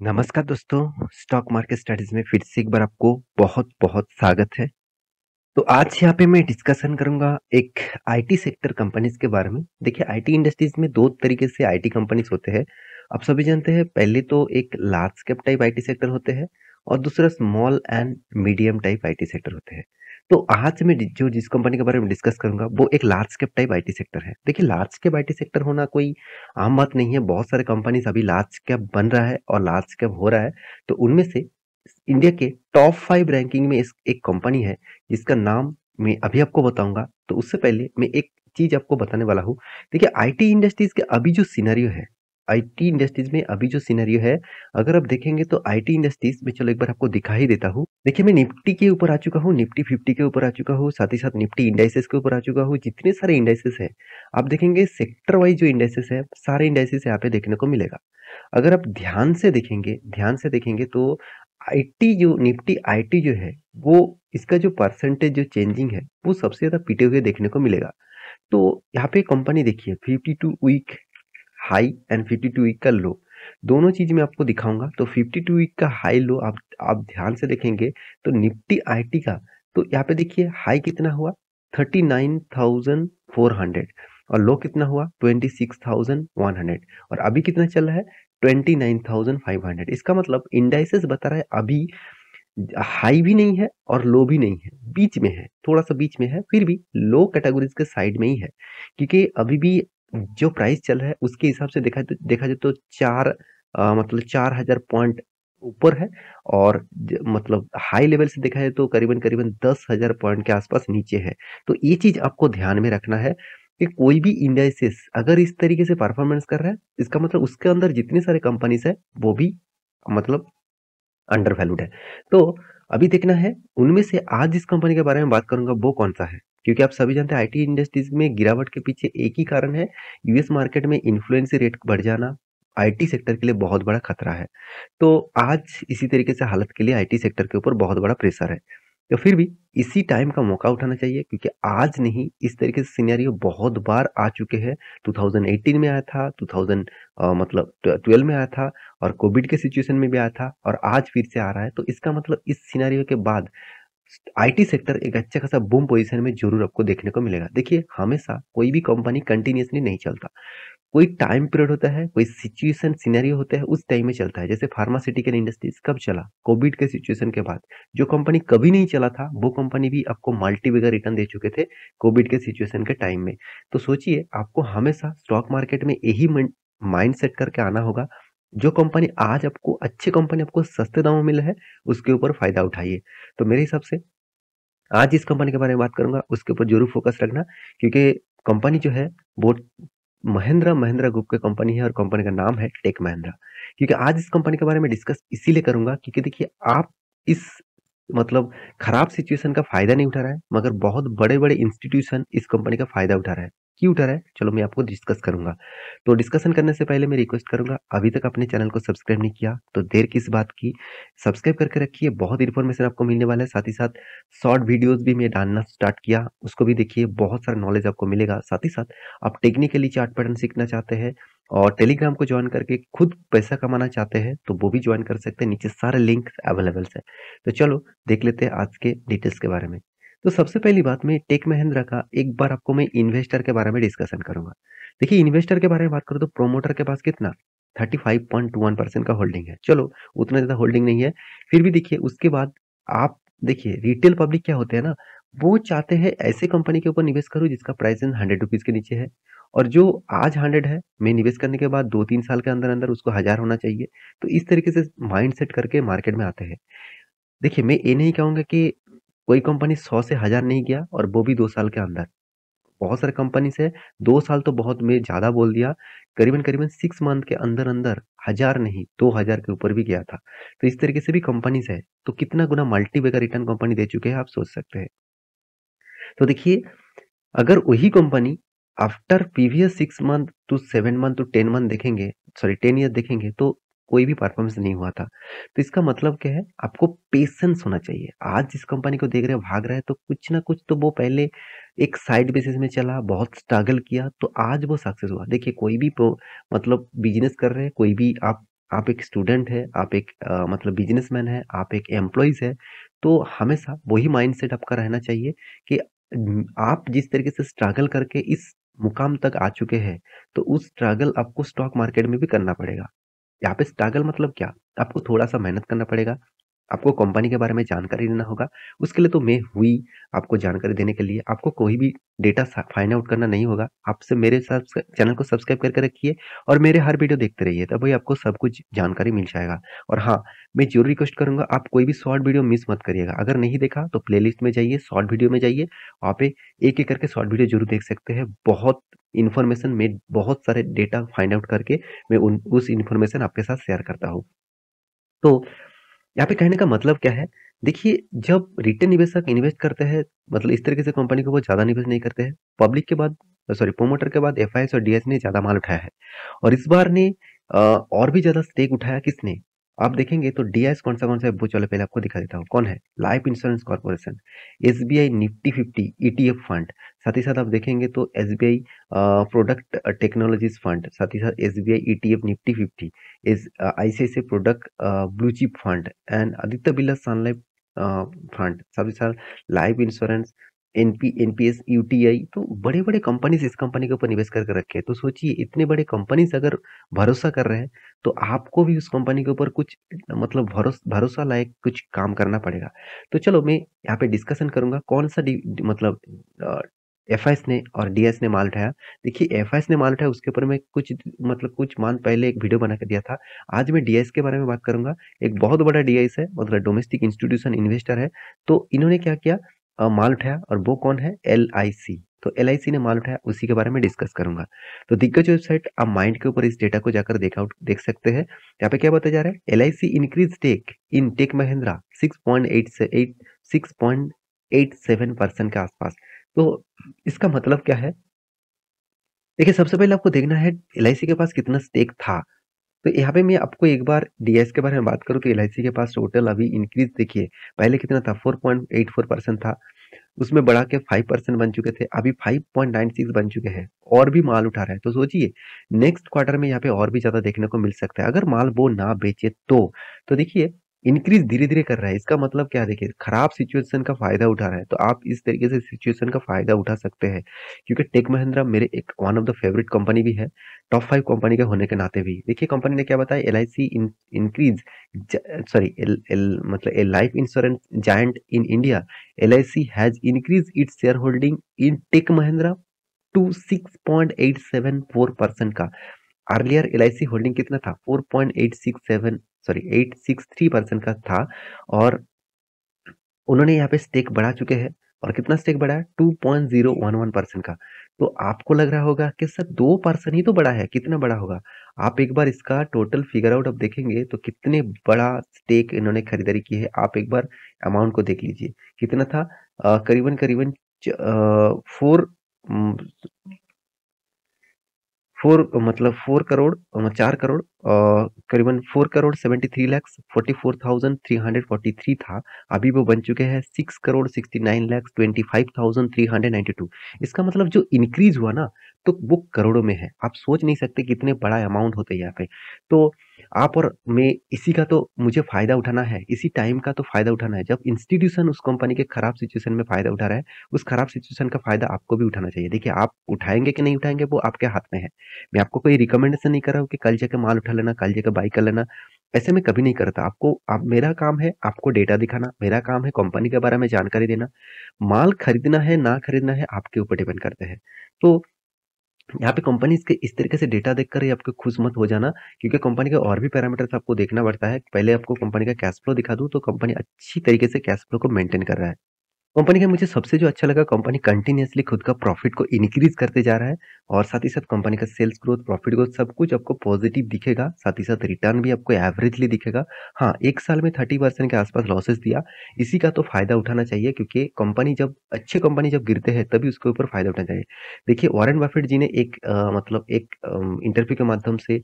नमस्कार दोस्तों, stock market studies में फिर से एक बार आपको बहुत-बहुत स्वागत है। तो आज यहाँ पे मैं डिस्कशन करूँगा एक आईटी सेक्टर कंपनीज़ के बारे में। देखिए आईटी इंडस्ट्रीज़ में 2 तरीके से आईटी कंपनीज़ होते हैं। आप सभी जानते हैं पहले तो एक large cap type IT sector होते हैं और दूसरा small and medium type IT sector होते हैं। तो आज मैं जिस कंपनी के बारे में डिस्कस करूँगा वो एक large cap type IT sector है। देखिए लार्ज कैप आईटी सेक्टर होना कोई आम बात नहीं है। बहुत सारे कंपनीज़ अभी लार्ज कैप बन रहा है और लार्ज कैप हो रहा है। तो उनमें से इंडिया के टॉप 5 रैंकिंग में इस एक कंपनी है जिसका नाम मैं अभी आपको बताऊँगा। तो उससे पहले मैं एक चीज़ आपको बताने वाला हूँ। देखिए आईटी इंडस्ट्रीज़ के अभी जो सिनेरियो है, आईटी इंडस्ट्रीज़ में अभी जो सिनेरियो है, अगर आप देखेंगे तो आईटी इंडस्ट्रीज़ में चलो एक बार आपको दिखा ही देता हूँ। देखिए मैं निफ्टी के ऊपर आ चुका हूँ, निफ्टी 50 के ऊपर आ चुका हूँ, साथ ही साथ निफ्टी इंडाइसेस के ऊपर आ चुका हूँ। जितने सारे इंडाइसेस हैं, आप देखेंगे सेक्टर वाइज़ जो इंडाइसेस है, सारे इंडाइसेस यहाँ पे देखने को मिलेगा। अगर आप ध्यान से देखेंगे तो आईटी जो निफ्टी आईटी जो है, वो इसका जो परसेंटेज जो चेंजिंग है, वो सबसे ज़्यादा पिटे हुए देखने को मिलेगा। तो यहाँ पे कंपनी देखिए 52 वीक हाई एंड 52 वीक का लो, दोनों चीज़ मैं आपको दिखाऊँगा। तो 52 वीक का हाई लो आप ध्यान से देखेंगे तो निफ्टी आईटी का, तो यहाँ पे देखिए हाई कितना हुआ 39,400 और लो कितना हुआ 26,100 और अभी कितना चल रहा है 29,500। इसका मतलब इंडाइसेस बता रहा है अभी हाई भी नहीं है और लो भी नहीं है, बीच में है, थोड़ा-सा बीच में है, फिर भी लो कैटेगरीज़ के साइड में ही है। क्योंकि अभी भी जो प्राइस चल रहा है उसके हिसाब से देखा जाए तो 4 मतलब 4000 पॉइंट ऊपर है और मतलब हाई लेवल से देखा जाए तो करीबन-करीबन 10,000 पॉइंट के आसपास नीचे है। तो ये चीज़ आपको ध्यान में रखना है कि कोई भी इंडाइसेस अगर इस तरीके से परफॉर्मेंस कर रहा है, इसका मतलब उसके अंदर जितने सारे कंपनीज़ है, वो भी मतलब अंडर वैल्यूड है। तो अभी देखना है उनमें से आज जिस कंपनी के बारे में बात करूँगा वो कौन-सा है। क्योंकि आप सभी जानते हैं आईटी इंडस्ट्रीज़ में गिरावट के पीछे एक ही कारण है, यूएस मार्केट में इन्फ्लुएंस रेट बढ़ जाना आईटी सेक्टर के लिए बहुत बड़ा खतरा है। तो आज इसी तरीके से हालत के लिए आईटी सेक्टर के ऊपर बहुत बड़ा प्रेशर है। तो फिर भी इसी टाइम का मौका उठाना चाहिए क्योंकि आज नहीं इस तरीके से सिनेरियो बहुत बार आ चुके हैं। 2018 में आया था, 2000 मतलब 12 में आया था और कोविड के सिचुएशन में भी आया था और आज फिर से आ रहा है। तो इसका मतलब इस सिनेरियो के बाद आईटी सेक्टर एक अच्छा खासा बूम पोजीशन में ज़रूर आपको देखने को मिलेगा। देखिए हमेशा कोई भी कंपनी कंटीन्यूअसली नहीं चलता। कोई टाइम पीरियड होता है, कोई सिचुएशन सिनेरियो होता है, उस टाइम में चलता है। जैसे फार्मास्यूटिकल इंडस्ट्रीज़ कब चला? कोविड के सिचुएशन के बाद। जो कंपनी कभी नहीं चला था, वो कंपनी भी आपको मल्टी बिगर रिटर्न दे चुके थे कोविड के सिचुएशन के टाइम में। तो सोचिए आपको हमेशा स्टॉक मार्केट में यही माइंड सेट करके आना होगा। जो कंपनी आज आपको अच्छी कंपनी आपको सस्ते दामों में मिल है, उसके ऊपर फ़ायदा उठाइए। तो मेरे हिसाब से आज जिस कंपनी के बारे में बात करूँगा, उसके ऊपर ज़रूर फ़ोकस रखना क्योंकि कंपनी जो है वो महिंद्रा महिंद्रा ग्रुप की कंपनी है और कंपनी का नाम है टेक महिंद्रा। क्योंकि आज इस कंपनी के बारे में डिस्कस इसीलिए करूँगा क्योंकि देखिए आप इस मतलब खराब सिचुएशन का फ़ायदा नहीं उठा रहा है, मगर बहुत बड़े-बड़े इंस्टीट्यूशन इस कंपनी का फ़ायदा उठा रहा है। क्यों उठा रहा है? चलो मैं आपको डिस्कस करूँगा। तो डिस्कशन करने से पहले मैं रिक्वेस्ट करूँगा, अभी तक आपने चैनल को सब्सक्राइब नहीं किया, तो देर किस बात की? सब्सक्राइब करके रखिए, बहुत इन्फॉर्मेशन आपको मिलने वाला है। साथ ही साथ शॉर्ट वीडियोज़ भी मैं डालना स्टार्ट किया, उसको भी देखिए, बहुत सारा नॉलेज आपको मिलेगा। साथ ही साथ आप टेक्निकली चार्ट पैटर्न सीखना चाहते हैं और टेलीग्राम को जॉइन करके खुद पैसा कमाना चाहते हैं, तो वो भी जॉइन कर सकते हैं। नीचे सारे लिंक अवेलेबल है। तो चलो देख लेते हैं आज के डिटेल्स के बारे में। तो सबसे पहली बात मैं टेक महिंद्रा का एक बार आपको मैं इन्वेस्टर के बारे में डिस्कशन करूँगा। देखिए इन्वेस्टर के बारे में बात करूँ तो प्रोमोटर के पास कितना 35.21% का होल्डिंग है। चलो उतना ज़्यादा होल्डिंग नहीं है, फिर भी देखिए उसके बाद आप देखिए रिटेल पब्लिक क्या होते हैं ना, वो चाहते हैं ऐसे कंपनी के ऊपर निवेश करूँ जिसका प्राइस ₹100 के नीचे है और जो आज 100 है, मैं निवेश करने के बाद 2-3 साल के अंदर-अंदर उसको 1000 होना चाहिए। तो इस तरीके से माइंड सेट करके मार्केट में आते हैं। देखिए, मैं ये नहीं कहूँगा कि कोई कंपनी 100 से 1000 नहीं गया और वो भी 2 साल के अंदर। बहुत सारे कंपनीज़ है, 2 साल तो बहुत मैं ज़्यादा बोल दिया, करीबन-करीबन 6 मंथ के अंदर-अंदर 1000 नहीं 2000 के ऊपर भी गया था। तो इस तरीके से भी कंपनीज़ है, तो कितना गुना मल्टी बैगर रिटर्न कंपनी दे चुके हैं, आप सोच सकते हैं। तो देखिए, अगर वही company after previous 6 month to 7 month to 10 month देखेंगे, सॉरी 10 ईयर देखेंगे तो कोई भी परफॉर्मेंस नहीं हुआ था। तो इसका मतलब क्या है? आपको पेशेंस होना चाहिए। आज जिस कंपनी को देख रहे हो भाग रहा है तो कुछ ना कुछ तो वो पहले एक साइड बेसिस में चला, बहुत स्ट्रगल किया तो आज वो सक्सेस हुआ। देखिए कोई भी मतलब बिज़नेस कर रहे हैं, कोई भी आप आप एक स्टूडेंट है, आप एक मतलब बिजनेसमैन है, आप एक एम्प्लॉइज़ है, तो हमेशा वही माइंडसेट आपका रहना चाहिए कि आप जिस तरीके से स्ट्रगल करके इस मुकाम तक आ चुके हैं, तो उस स्ट्रगल आपको स्टॉक मार्केट में भी करना पड़ेगा। यहाँ पे स्ट्रगल मतलब क्या? आपको थोड़ा-सा मेहनत करना पड़ेगा, आपको कंपनी के बारे में जानकारी लेना होगा, उसके लिए तो मैं हुई आपको जानकारी देने के लिए। आपको कोई भी डेटा सा फाइंड आउट करना नहीं होगा। आपसे मेरे साथ चैनल को सब्सक्राइब करके रखिए और मेरे हर वीडियो देखते रहिए, तभी आपको सब कुछ जानकारी मिल जाएगा। और हाँ, मैं ज़रूर रिक्वेस्ट करूँगा आप कोई भी शॉर्ट वीडियो मिस मत करिएगा। अगर नहीं देखा तो प्लेलिस्ट में जाइए, शॉर्ट वीडियो में जाइए, वहाँ पे एक-एक करके शॉर्ट वीडियो ज़रूर देख सकते हैं। बहुत इन्फॉर्मेशन में बहुत सारे डेटा फाइंड आउट करके मैं उन उस इन्फॉर्मेशन आपके साथ शेयर करता हूँ। तो यहाँ पे कहने का मतलब क्या है? देखिए, जब रिटेल निवेशक इन्वेस्ट करते हैं, मतलब इस तरीके से कंपनी को वो ज़्यादा निवेश नहीं करते हैं। पब्लिक के बाद सॉरी प्रोमोटर के बाद एफआईएस और डीएस ने ज़्यादा माल उठाया है। और इस बार ने और भी ज़्यादा स्टेक उठाया किसने? आप देखेंगे तो डीआईएस कौन-सा है वो चलो पहले आपको दिखा देता हूँ। कौन है? Life insurance corporation, SBI Nifty 50 ETF fund, साथ ही साथ आप देखेंगे तो एसबीआई प्रोडक्ट टेक्नोलॉजीज फंड, साथ ही साथ SBI ETF Nifty 50 is ICICI product blue chip fund and Aditya Birla Sun Life fund, साथ ही साथ लाइफ इंश्योरेंस, एनपीएस यूटीआई, तो बड़े बड़े कंपनीज इस कंपनी के ऊपर निवेश करके रखे हैं। तो सोचिए इतने बड़े कंपनीज अगर भरोसा कर रहे हैं तो आपको भी उस कंपनी के ऊपर कुछ मतलब भरोसा लायक कुछ काम करना पड़ेगा। तो चलो मैं यहाँ पे डिस्कशन करूंगा कौन सा मतलब एफआईएस ने और डीएस ने माल उठाया। देखिए एफआईएस ने माल उठाया उसके ऊपर मैं कुछ मतलब कुछ मंथ पहले एक वीडियो बना के दिया था। आज मैं डीआईएस के बारे में बात करूंगा। एक बहुत बड़ा डीआईएस है, मतलब डोमेस्टिक इंस्टीट्यूशन इन्वेस्टर है। तो इन्होंने क्या किया, माल उठाया, और वो कौन है? एलआईसी। तो एलआईसी ने माल उठाया, उसी के बारे में डिस्कस करूंगा। तो दिग्गज वेबसाइट आप माइंड के ऊपर इस डेटा को जाकर देख सकते हैं। यहाँ पे क्या बताया जा रहा है? LIC increase stake in tech Mahindra 6.87% के आसपास। तो इसका मतलब क्या है? देखिए सबसे पहले आपको देखना है एलआईसी के पास कितना स्टेक था। तो यहाँ पे मैं आपको एक बार डीएस के बारे में बात करूँ तो एलआईसी के पास टोटल अभी इंक्रीज देखिए, पहले कितना था? 4.84% था, उसमें बढ़ा के 5% बन चुके थे, अभी 5.96 बन चुके हैं, और भी माल उठा रहे हैं। तो सोचिए नेक्स्ट क्वार्टर में यहाँ पे और भी ज्यादा देखने को मिल सकता है अगर माल वो ना बेचे तो देखिए इंक्रीज धीरे धीरे कर रहा है। इसका मतलब क्या है? देखिए खराब सिचुएशन का फायदा उठा रहा है, तो आप इस तरीके से सिचुएशन का फायदा उठा सकते हैं, क्योंकि टेक महिंद्रा मेरे एक one of the favourite company भी है, टॉप 5 कंपनी के होने के नाते भी। देखिए कंपनी ने क्या बताया, L I C increase sorry L L मतलब a life insurance giant in India, LIC has increased its shareholding in Tech Mahindra to 6.874% का। अर्लियर LIC होल्डिंग कितना था? 4.867 सॉरी 863% का था, और उन्होंने यहाँ पे स्टेक बढ़ा चुके हैं। और कितना स्टेक बढ़ा है? 2.011% का। तो आपको लग रहा होगा कि सर 2% ही तो बढ़ा है, कितना बड़ा होगा? आप एक बार इसका टोटल फिगर आउट अब देखेंगे तो कितने बड़ा स्टेक इन्होंने खरीदारी की है, आप एक बार अमाउंट को देख लीजिए कितना था। करीबन करीबन 4 4 करोड़ 4 करोड़ करीबन 4 करोड़ 73 लाख 44,343 था। अभी वो बन चुके हैं 6 करोड़ 69 लाख 25,392। इसका मतलब जो इंक्रीज हुआ ना, तो वो करोड़ों में है। आप सोच नहीं सकते कितने बड़ा अमाउंट होता है यहाँ पे। तो आप और मैं इसी का तो मुझे फायदा उठाना है, इसी टाइम का तो फायदा उठाना है। जब इंस्टीट्यूशन उस कंपनी के खराब सिचुएशन में फायदा उठा रहा है, उस खराब सिचुएशन का फायदा आपको भी उठाना चाहिए। देखिए आप उठाएंगे कि नहीं उठाएंगे वो आपके हाथ में है। मैं आपको कोई रिकमेंडेशन नहीं कर रहा हूँ कि कल जाके माल उठा लेना, कल जाके बाई कर लेना, ऐसे मैं कभी नहीं करता। आपको आप मेरा काम है आपको डेटा दिखाना, मेरा काम है कंपनी के बारे में जानकारी देना। माल खरीदना है ना खरीदना है आपके ऊपर डिपेंड करते हैं। तो यहाँ पे कंपनी इसके इस तरीके से डेटा देखकर ही आपको खुश मत हो जाना, क्योंकि कंपनी के और भी पैरामीटर्स आपको देखना पड़ता है। पहले आपको कंपनी का कैश फ्लो दिखा दूं तो कंपनी अच्छी तरीके से कैश फ्लो को मेंटेन कर रहा है। कंपनी का मुझे सबसे जो अच्छा लगा, कंपनी कंटिन्यूअसली खुद का प्रॉफिट को इंक्रीज करते जा रहा है, और साथ ही साथ कंपनी का सेल्स ग्रोथ, प्रॉफिट ग्रोथ सब कुछ आपको पॉजिटिव दिखेगा। साथ ही साथ रिटर्न भी आपको एवरेजली दिखेगा। हाँ, एक साल में 30% के आसपास लॉसेस दिया, इसी का तो फायदा उठाना चाहिए, क्योंकि अच्छे कंपनी जब गिरते हैं तभी उसके ऊपर फायदा उठाना चाहिए। देखिए वॉरेन बफेट जी ने एक मतलब एक इंटरव्यू के माध्यम से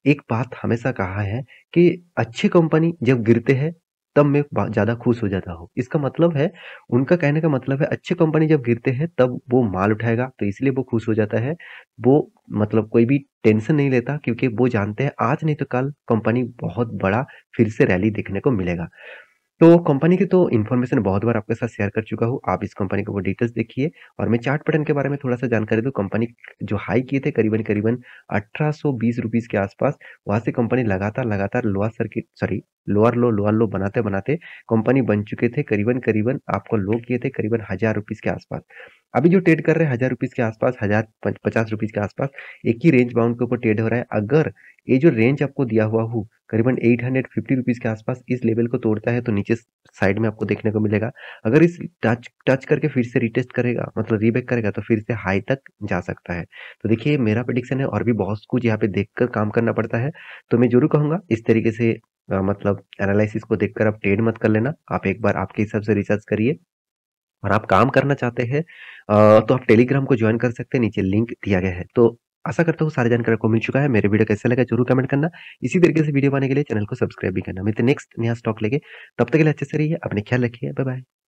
एक बात हमेशा कहा है कि अच्छी कंपनी जब गिरते हैं तब मैं ज़्यादा खुश हो जाता हूँ। इसका मतलब है, उनका कहने का मतलब है अच्छे कंपनी जब गिरते हैं तब वो माल उठाएगा, तो इसलिए वो खुश हो जाता है। वो मतलब कोई भी टेंशन नहीं लेता, क्योंकि वो जानते हैं आज नहीं तो कल कंपनी बहुत बड़ा फिर से रैली देखने को मिलेगा। तो कंपनी की तो इन्फॉर्मेशन बहुत बार आपके साथ शेयर कर चुका हूँ। आप इस कंपनी के ऊपर डिटेल्स देखिए, और मैं चार्ट पैटर्न के बारे में थोड़ा-सा जानकारी दूँ। कंपनी जो हाई किए थे करीबन-करीबन ₹1820 के आसपास, वहाँ से कंपनी लगातार लोअर लो बनाते-बनाते कंपनी बन चुके थे करीबन-करीबन, आपको लो किए थे करीबन ₹1000 के आसपास। अभी जो ट्रेड कर रहे हैं ₹1000 के आसपास, 1000 प ₹50 के आसपास, एक ही रेंज बाउंड के ऊपर ट्रेड हो रहा है। अगर ये जो रेंज आपको दिया हुआ हूँ, करीबन ₹850 के आसपास इस लेवल को तोड़ता है, तो नीचे साइड में आपको देखने को मिलेगा। अगर इस टच टच करके फिर से रिटेस्ट करेगा, मतलब रीबैक करेगा, तो फिर से हाई तक जा सकता है। तो देखिए, मेरा प्रेडिक्शन है, और भी बहुत कुछ यहाँ पे देखकर काम करना पड़ता है। तो मैं ज़रूर कहूँगा इस तरीके से मतलब एनालिसिस को देखकर आप ट्रेड मत कर लेना। आप एक बार आपके हिसाब से रिसर्च करिए, और आप काम करना चाहते हैं तो आप टेलीग्राम को जॉइन कर सकते हैं, नीचे लिंक दिया गया है। तो आशा करता हूँ सारी जानकारी आपको मिल चुका है। मेरे वीडियो कैसा लगा ज़रूर कमेंट करना। इसी तरीके से वीडियो पाने के लिए चैनल को सब्सक्राइब भी करना। मिलते हैं नेक्स्ट नया स्टॉक लेके, तब तक के लिए अच्छे से रहिए, अपने ख्याल रखिए। Bye bye.